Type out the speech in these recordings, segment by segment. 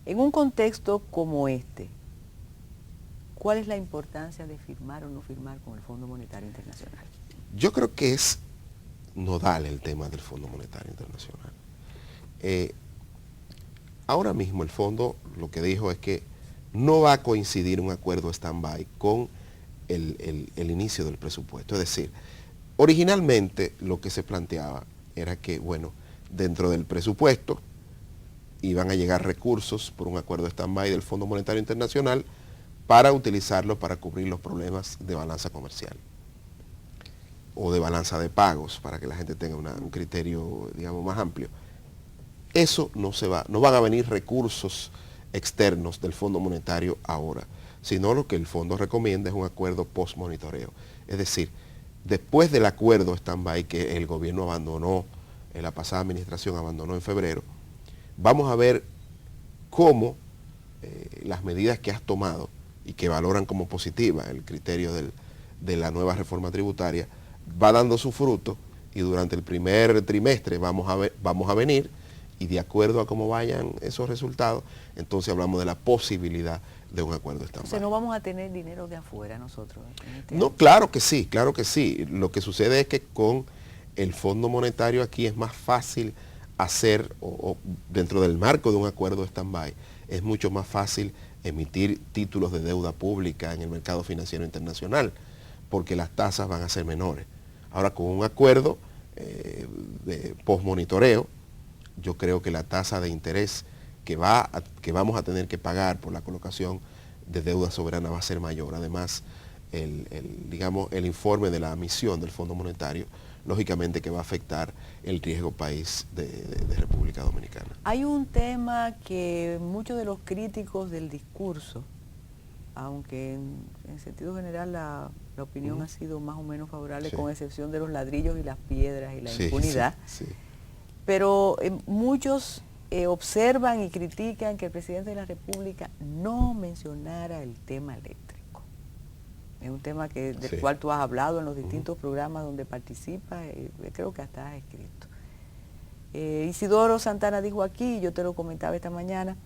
En un contexto como este, ¿cuál es la importancia de firmar o no firmar con el Fondo Monetario Internacional? Yo creo que es nodal el tema del Fondo Monetario Internacional. Eh, Ahora mismo el fondo lo que dijo es que no va a coincidir un acuerdo stand-by con el inicio del presupuesto. Es decir, originalmente lo que se planteaba era que, bueno, dentro del presupuesto iban a llegar recursos por un acuerdo stand-by del Fondo Monetario Internacional para utilizarlo para cubrir los problemas de balanza comercial o de balanza de pagos, para que la gente tenga un criterio, digamos, más amplio. Eso no se va, no van a venir recursos externos del Fondo Monetario ahora, sino lo que el fondo recomienda es un acuerdo post-monitoreo. Es decir, después del acuerdo stand-by que el gobierno abandonó, la pasada administración abandonó en febrero, vamos a ver cómo las medidas que has tomado y que valoran como positivas el criterio de la nueva reforma tributaria, va dando su fruto y durante el primer trimestre vamos a venir y de acuerdo a cómo vayan esos resultados, entonces hablamos de la posibilidad de un acuerdo stand-by. Entonces no vamos a tener dinero de afuera nosotros. No, claro que sí, claro que sí. Lo que sucede es que con el Fondo Monetario aquí es más fácil hacer, o dentro del marco de un acuerdo de stand-by, es mucho más fácil emitir títulos de deuda pública en el mercado financiero internacional, porque las tasas van a ser menores. Ahora, con un acuerdo de post-monitoreo, yo creo que la tasa de interés que vamos a tener que pagar por la colocación de deuda soberana va a ser mayor. Además, digamos, el informe de la misión del Fondo Monetario, lógicamente que va a afectar el riesgo país de República Dominicana. Hay un tema que muchos de los críticos del discurso, aunque en sentido general la opinión ha sido más o menos favorable, con excepción de los ladrillos y las piedras y la impunidad, sí. Pero muchos observan y critican que el presidente de la República no mencionara el tema eléctrico. Es un tema del cual tú has hablado en los distintos programas donde participas, creo que hasta has escrito. Isidoro Santana dijo aquí, yo te lo comentaba esta mañana,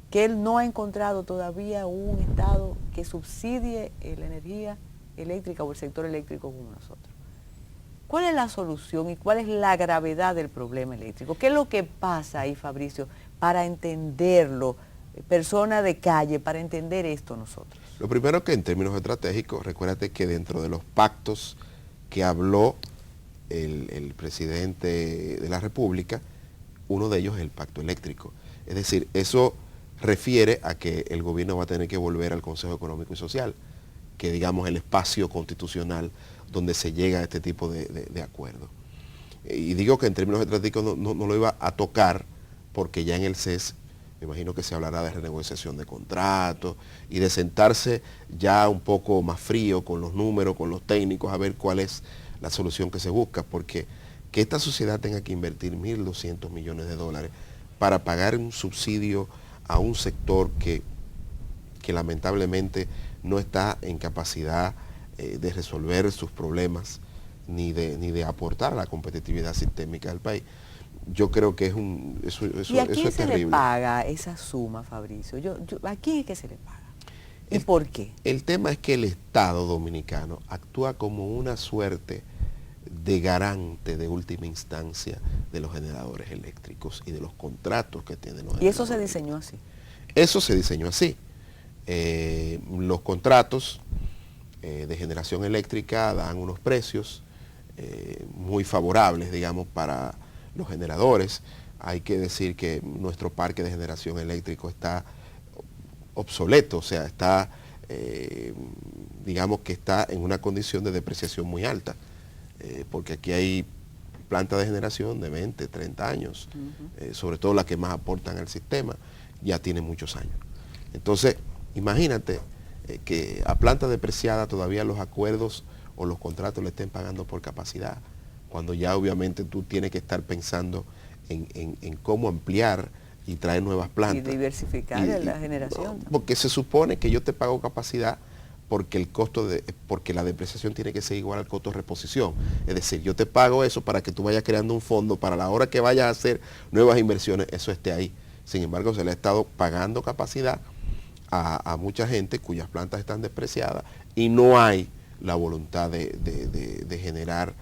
que él no ha encontrado todavía un Estado que subsidie la energía eléctrica o el sector eléctrico como nosotros. ¿Cuál es la solución y cuál es la gravedad del problema eléctrico? ¿Qué es lo que pasa ahí, Fabricio, para entenderlo, persona de calle, para entender esto nosotros? Lo primero que en términos estratégicos, recuérdate que dentro de los pactos que habló el presidente de la República, uno de ellos es el pacto eléctrico. Es decir, eso refiere a que el gobierno va a tener que volver al Consejo Económico y Social, que digamos el espacio constitucional donde se llega a este tipo de acuerdos. Y digo que en términos estratégicos no lo iba a tocar porque ya en el CES me imagino que se hablará de renegociación de contratos y de sentarse ya un poco más frío con los números, con los técnicos, a ver cuál es la solución que se busca, porque que esta sociedad tenga que invertir 1.200 millones de dólares para pagar un subsidio a un sector que lamentablemente no está en capacidad de resolver sus problemas ni de aportar a la competitividad sistémica del país. Yo creo que eso es terrible. ¿Y a quién se le paga esa suma, Fabricio? ¿A quién es que se le paga? ¿Y por qué? El tema es que el Estado dominicano actúa como una suerte de garante de última instancia de los generadores eléctricos y de los contratos que tienen los generadores. ¿Y eso se diseñó así? Eso se diseñó así. Los contratos de generación eléctrica dan unos precios muy favorables, digamos, para los generadores. Hay que decir que nuestro parque de generación eléctrico está obsoleto, o sea, está, digamos que está en una condición de depreciación muy alta, porque aquí hay plantas de generación de 20, 30 años, sobre todo las que más aportan al sistema, ya tienen muchos años. Entonces, imagínate que a planta depreciada todavía los acuerdos o los contratos le estén pagando por capacidad, cuando ya obviamente tú tienes que estar pensando en cómo ampliar y traer nuevas plantas. Y diversificar la generación. No, porque se supone que yo te pago capacidad porque porque la depreciación tiene que ser igual al costo de reposición. Es decir, yo te pago eso para que tú vayas creando un fondo para la hora que vayas a hacer nuevas inversiones, eso esté ahí. Sin embargo, se le ha estado pagando capacidad a mucha gente cuyas plantas están despreciadas y no hay la voluntad de generar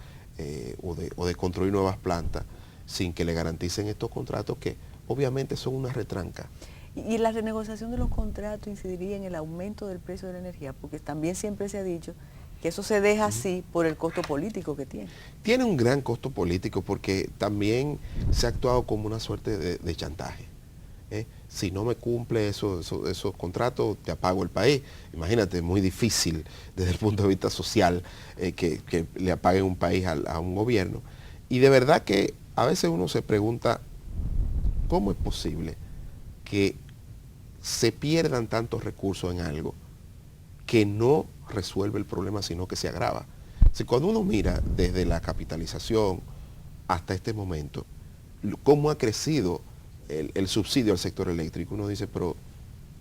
o de construir nuevas plantas sin que le garanticen estos contratos que obviamente son una retranca. Y la renegociación de los contratos incidiría en el aumento del precio de la energía, porque también siempre se ha dicho que eso se deja así por el costo político que tiene. Tiene un gran costo político porque también se ha actuado como una suerte de chantaje. Si no me cumple esos contratos, te apago el país. Imagínate, es muy difícil desde el punto de vista social que le apaguen un país a un gobierno. Y de verdad que a veces uno se pregunta, ¿cómo es posible que se pierdan tantos recursos en algo que no resuelve el problema, sino que se agrava? Si cuando uno mira desde la capitalización hasta este momento, cómo ha crecido el subsidio al sector eléctrico, uno dice, pero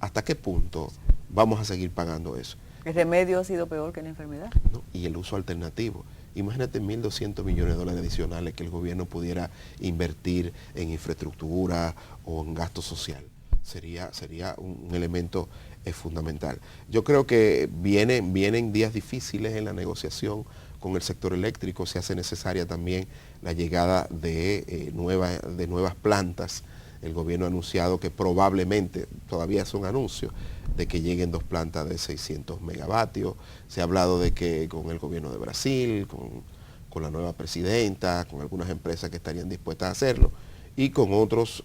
¿hasta qué punto vamos a seguir pagando eso? El remedio ha sido peor que la enfermedad. ¿No? Y el uso alternativo. Imagínate 1.200 millones de dólares adicionales que el gobierno pudiera invertir en infraestructura o en gasto social. Sería un elemento fundamental. Yo creo que vienen días difíciles en la negociación con el sector eléctrico. Se hace necesaria también la llegada de nuevas plantas. El gobierno ha anunciado que probablemente, todavía es un anuncio, de que lleguen 2 plantas de 600 megavatios. Se ha hablado de que con el gobierno de Brasil, con la nueva presidenta, con algunas empresas que estarían dispuestas a hacerlo, y con otros,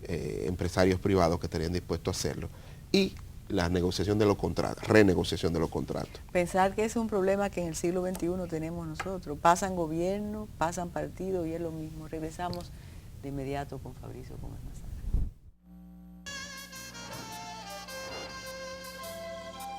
empresarios privados que estarían dispuestos a hacerlo. Y la negociación de los contratos, renegociación de los contratos. Pensar que ese es un problema que en el siglo XXI tenemos nosotros. Pasan gobiernos, pasan partidos y es lo mismo. Regresamos de inmediato con Fabricio Gómez.